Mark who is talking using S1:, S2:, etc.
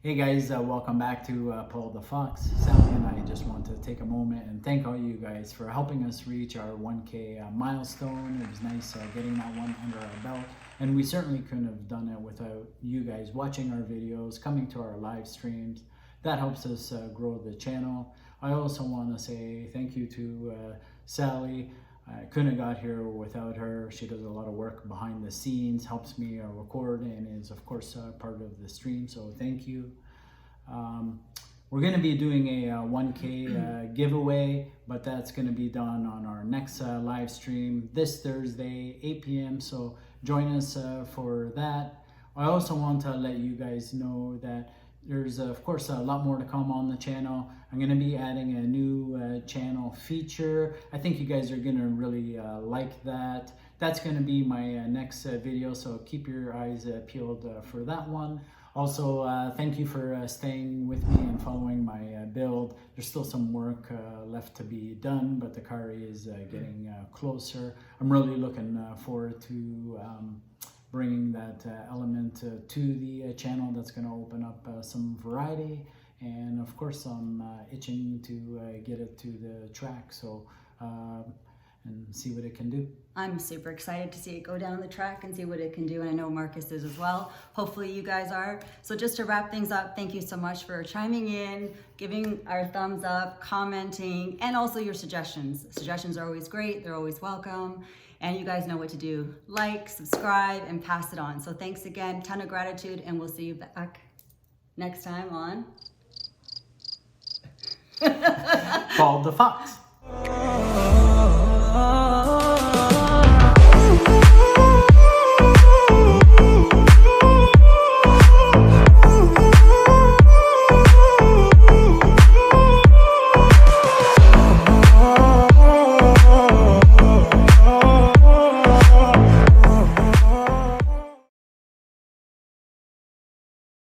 S1: Hey guys, welcome back to Paul DaFox. Sally and I just want to take a moment and thank all you guys for helping us reach our 1K milestone. It was nice getting that one under our belt, and we certainly couldn't have done it without you guys watching our videos, coming to our live streams. That helps us grow the channel. I also want to say thank you to Sally. I couldn't have got here without her. She does a lot of work behind the scenes, helps me record, and is of course part of the stream, so thank you. We're going to be doing a 1K giveaway, but that's going to be done on our next live stream this Thursday, 8 p.m. So join us for that. I also want to let you guys know that there's of course a lot more to come on the channel. I'm going to be adding a new channel feature. I think you guys are going to really like that. That's going to be my next video, so keep your eyes peeled for that one. Also, thank you for staying with me and following my build. There's still some work left to be done, but the car is getting closer. I'm really looking forward to bringing that element to the channel. That's going to open up some variety, and of course I'm itching to get it to the track, so and see what it can do.
S2: I'm super excited to see it go down the track and see what it can do, and I know Marcus is as well. Hopefully you guys are. So just to wrap things up, thank you so much for chiming in, giving our thumbs up, commenting, and also your suggestions. Suggestions are always great, they're always welcome. And you guys know what to do. Like, subscribe, and pass it on. So thanks again, ton of gratitude, and we'll see you back next time on
S1: Paul DaFox.